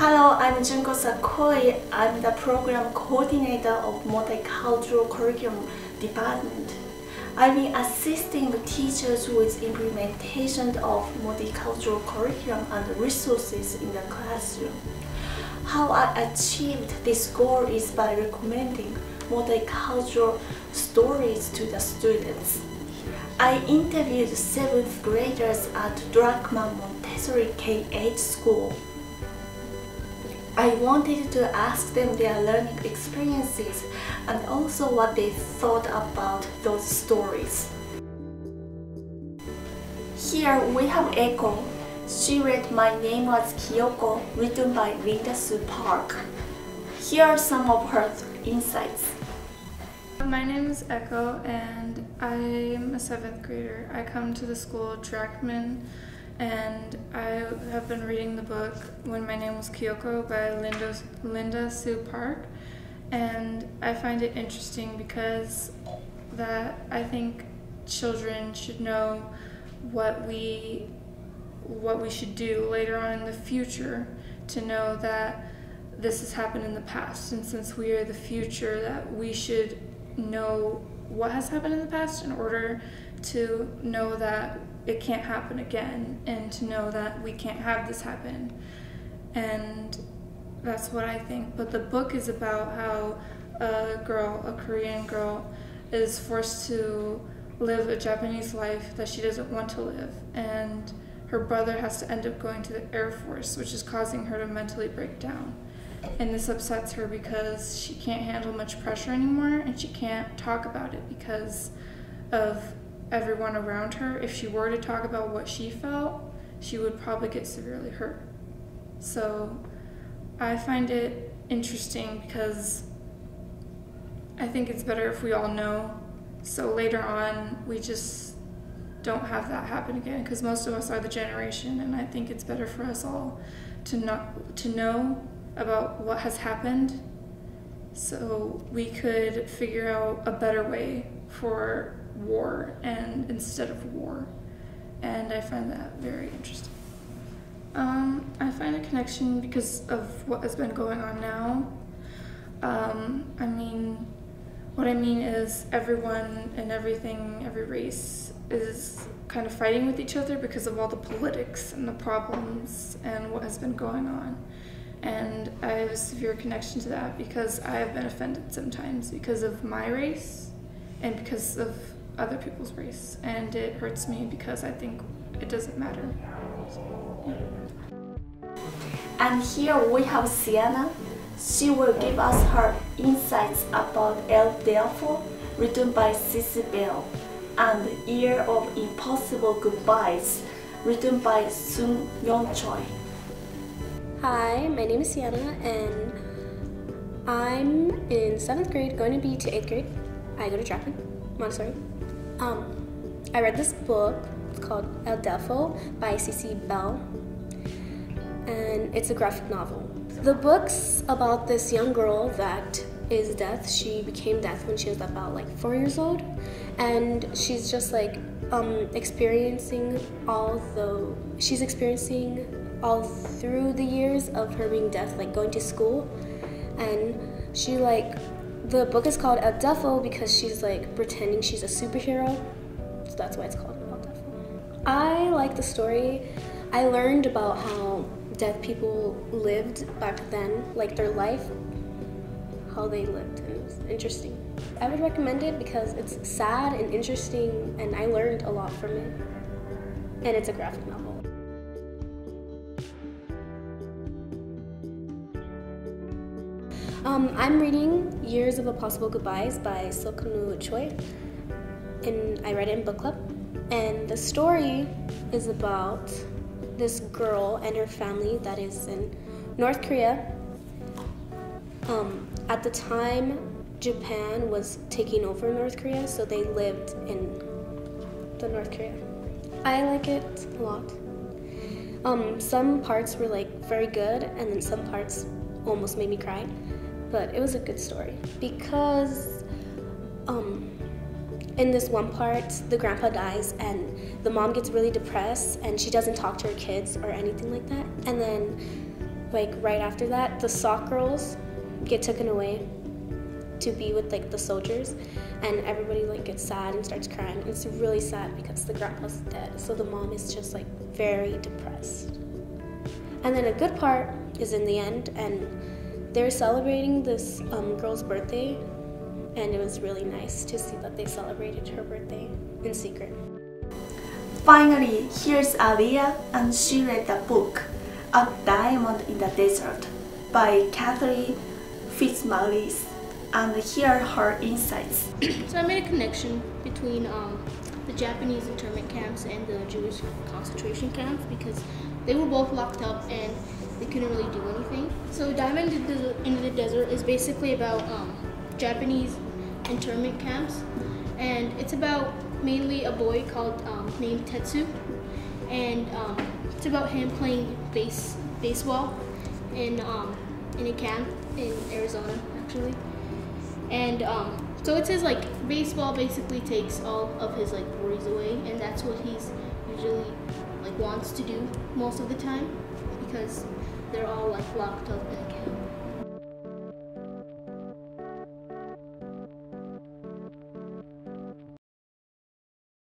Hello, I'm Junko Sakoi. I'm the program coordinator of Multicultural Curriculum Department. I've been assisting the teachers with implementation of multicultural curriculum and resources in the classroom. How I achieved this goal is by recommending multicultural stories to the students. I interviewed 7th graders at Drachman Montessori K-8 school. I wanted to ask them their learning experiences and also what they thought about those stories. Here we have Echo. She read My Name Was Kyoko, written by Linda Sue Park. Here are some of her insights. My name is Echo and I'm a 7th grader. I come to the school Drachman and I have been reading the book When My Name Was Kyoko by Linda Sue Park, and I find it interesting because I think children should know what we should do later on in the future to know that this has happened in the past, and since we are the future, that we should know what has happened in the past in order to know that it can't happen again, and to know that we can't have this happen. And that's what I think. But the book is about how a Korean girl, is forced to live a Japanese life that she doesn't want to live, and her brother has to end up going to the Air Force, which is causing her to mentally break down. And this upsets her because she can't handle much pressure anymore, and she can't talk about it because of everyone around her. If she were to talk about what she felt, she would probably get severely hurt. So I find it interesting because I think it's better if we all know, so later on we just don't have that happen again, because most of us are the generation, and I think it's better for us all to know about what has happened so we could figure out a better way for war and instead of war. And I find that very interesting. I find a connection because of what has been going on now. What I mean is everyone and everything, every race is kind of fighting with each other because of all the politics and the problems and what has been going on. And I have a severe connection to that because I have been offended sometimes because of my race and because of other people's race, and it hurts me because I think it doesn't matter. So, yeah. And here we have Sienna. She will give us her insights about El Delfo, written by Cissy Bell, and Year of Impossible Goodbyes, written by Sun Yeon Choi. Hi, my name is Sienna, and I'm in 7th grade, going to be to 8th grade. I go to Drachman Montessori. I read this book. It's called El Delfo by Cissy Bell, and it's a graphic novel. The book's about this young girl that is deaf. She became deaf when she was about like 4 years old, and she's just like experiencing all through the years of her being deaf, like going to school. And she the book is called El Delfo because she's like pretending she's a superhero, so that's why it's called El Delfo. I like the story. I learned about how deaf people lived back then, like their life, how they lived, and it was interesting. I would recommend it because it's sad and interesting, and I learned a lot from it, and it's a graphic novel. I'm reading Years of Impossible Goodbyes by Soknu Choi, and I read it in book club. And the story is about this girl and her family that is in North Korea. At the time, Japan was taking over North Korea, so they lived in the North Korea. I like it a lot. Some parts were like very good, and then some parts almost made me cry. But it was a good story because in this one part, the grandpa dies and the mom gets really depressed and she doesn't talk to her kids or anything like that. And then like right after that, the Sock girls get taken away to be with like the soldiers, and everybody like gets sad and starts crying. It's really sad because the grandpa's dead, so the mom is just like very depressed. And then a good part is in the end, and they're celebrating this girl's birthday, and it was really nice to see that they celebrated her birthday in secret. Finally, here's Aliyah, and she read the book A Diamond in the Desert by Catherine Fitzmaurice, and here are her insights. So I made a connection between the Japanese internment camps and the Jewish concentration camps because they were both locked up and they couldn't really do anything. So Diamond in the Desert is basically about Japanese internment camps, and it's about mainly a boy called named Tetsu, and it's about him playing baseball in a camp in Arizona actually. And so it says like baseball basically takes all of his like worries away, and that's what he's usually like wants to do most of the time because they're all like locked up